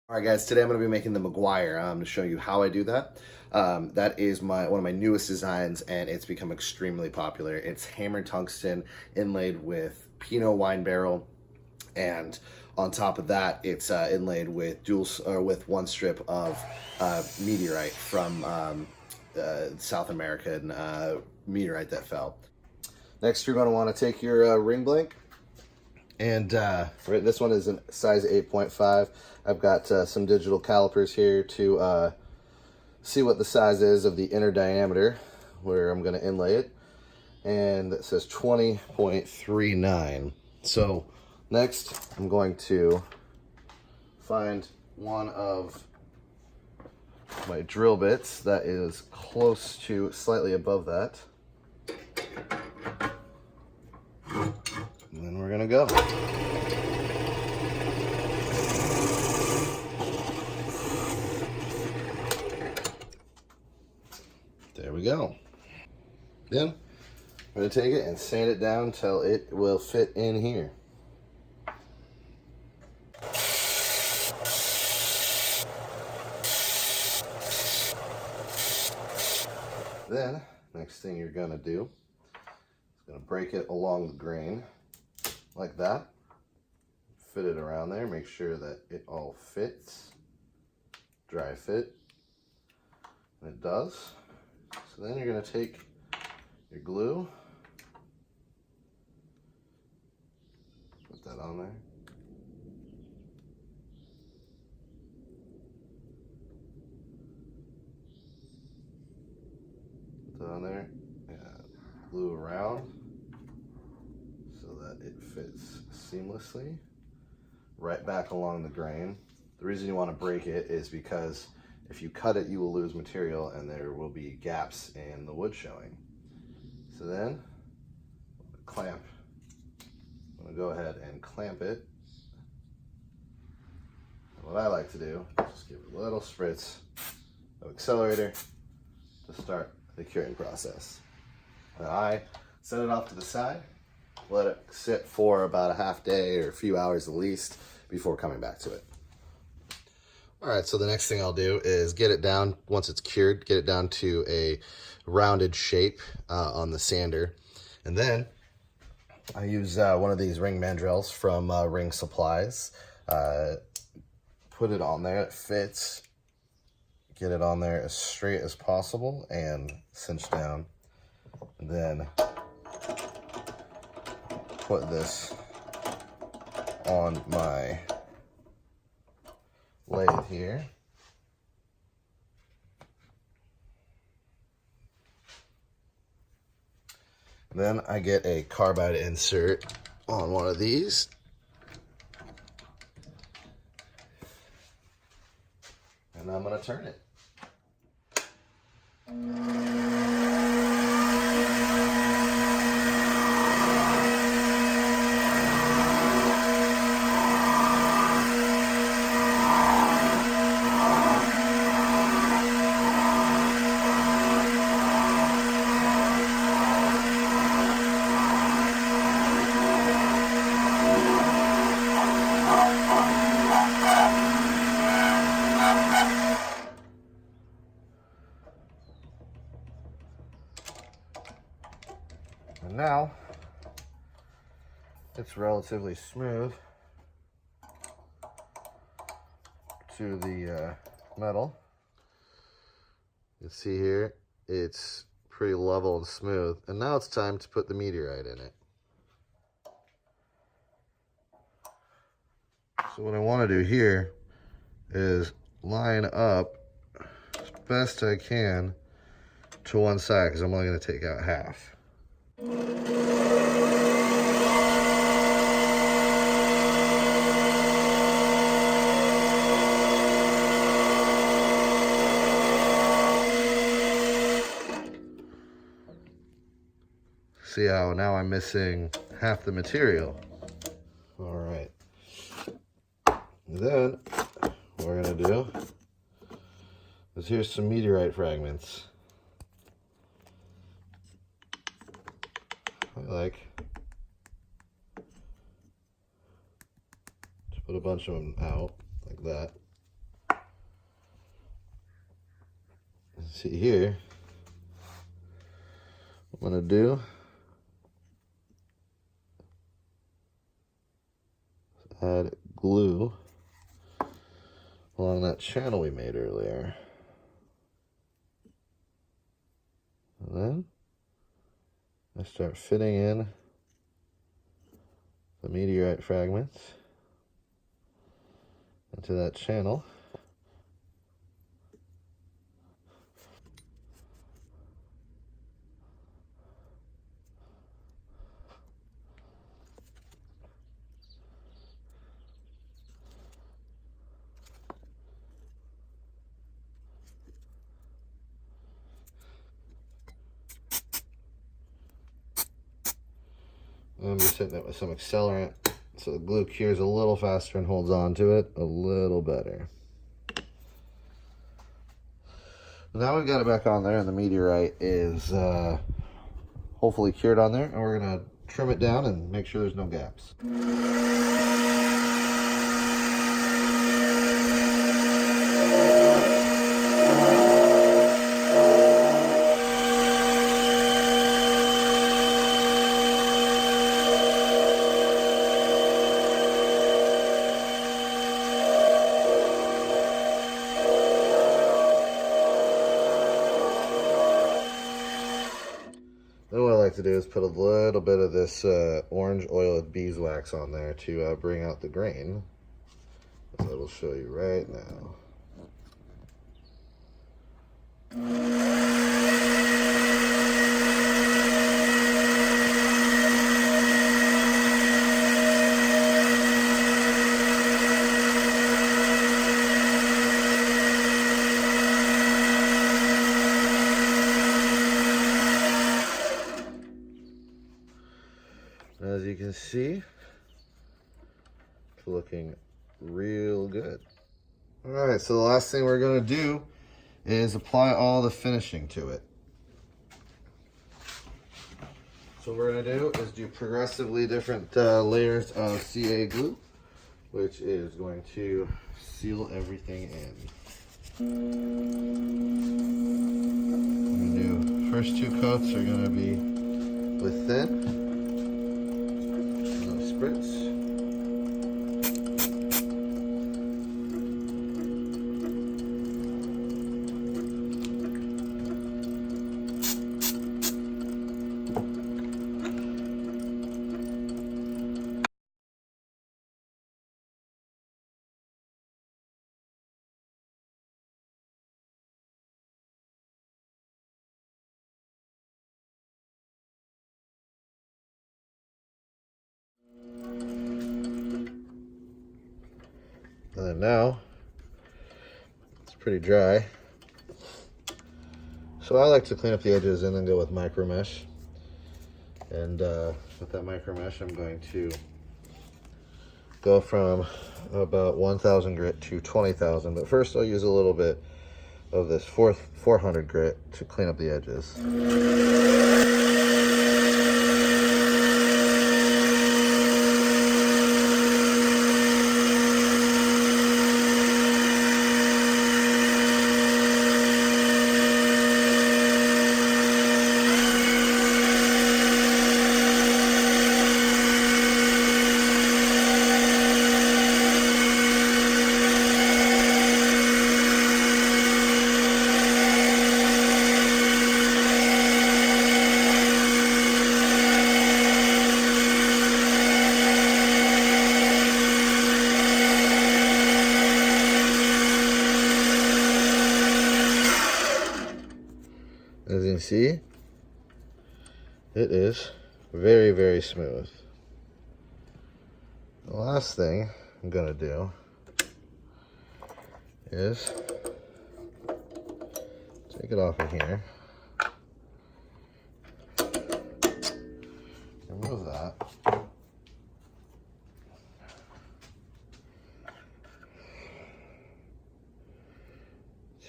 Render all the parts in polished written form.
All right, guys, today I'm going to be making the Maguire to show you how I do that. That is one of my newest designs, and it's become extremely popular. It's hammered tungsten inlaid with Pinot wine barrel, and on top of that, it's inlaid with with one strip of meteorite from South American meteorite that fell. Next, you're going to want to take your ring blank. And this one is a size 8.5. I've got some digital calipers here to see what the size is of the inner diameter where I'm going to inlay it. And it says 20.39. So next I'm going to find one of my drill bits that is close to slightly above that. And then we're gonna go. There we go. Then I'm gonna take it and sand it down until it will fit in here. Then, next thing you're gonna do is gonna break it along the grain. Like that. Fit it around there, make sure that it all fits. Dry fit. And it does. So then you're going to take your glue, put that on there. Put that on there and glue around so that it fits seamlessly right back along the grain. The reason you want to break it is because if you cut it, you will lose material and there will be gaps in the wood showing. So then, clamp. I'm going to go ahead and clamp it. And what I like to do is just give it a little spritz of accelerator to start the curing process. And I set it off to the side, let it sit for about a half day or a few hours at least before coming back to it. All right, so the next thing I'll do is get it down, once it's cured, get it down to a rounded shape on the sander. And then I use one of these ring mandrels from Ring Supplies. Put it on there, it fits. Get it on there as straight as possible and cinch down. And then put this on my lathe here. Then I get a carbide insert on one of these. And I'm going to turn it. And now it's relatively smooth to the metal. You can see here it's pretty level and smooth. And now it's time to put the meteorite in it. So what I want to do here is line up as best I can to one side because I'm only going to take out half. See how now I'm missing half the material. All right. Then what we're gonna do is here's some meteorite fragments. I like to put a bunch of them out like that. See here, what I'm gonna do is add glue along that channel we made earlier. And then I start fitting in the meteorite fragments into that channel. I'm just hitting it with some accelerant so the glue cures a little faster and holds on to it a little better. Now we've got it back on there, and the meteorite is hopefully cured on there, and we're gonna trim it down and make sure there's no gaps. Then what I like to do is put a little bit of this orange oil with beeswax on there to bring out the grain. As I will show you right now. As you can see, it's looking real good. All right, so the last thing we're gonna do is apply all the finishing to it. So what we're gonna do is do progressively different layers of CA glue, which is going to seal everything in. I'm gonna do, first two coats are gonna be with thin. Spritz. And then now, it's pretty dry. So I like to clean up the edges and then go with micro mesh. And with that micro mesh, I'm going to go from about 1,000 grit to 20,000. But first I'll use a little bit of this 400 grit to clean up the edges. As you can see, it is very, very smooth. The last thing I'm gonna do is take it off of here, remove that,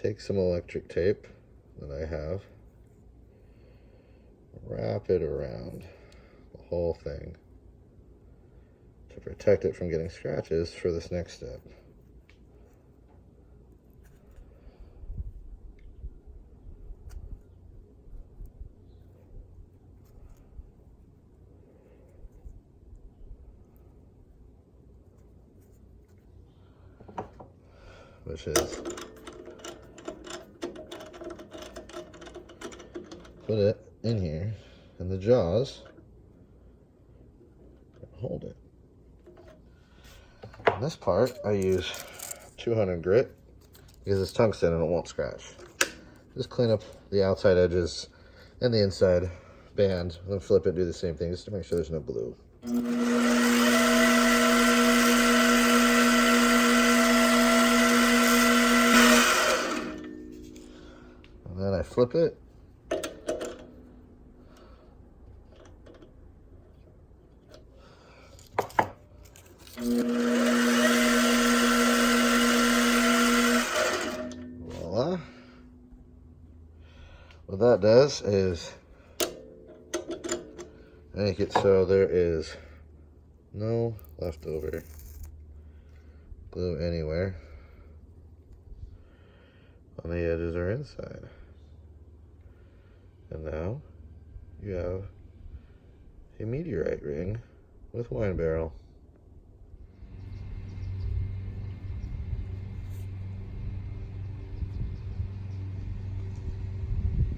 take some electric tape that I have, wrap it around the whole thing to protect it from getting scratches for this next step. which is put it in here, and the jaws hold it. And this part, I use 200 grit because it's tungsten and it won't scratch. Just clean up the outside edges and the inside band, and then flip it and do the same thing just to make sure there's no glue. And then I flip it. Voila. What that does is make it so there is no leftover glue anywhere on the edges or inside. And now you have a meteorite ring with wine barrel.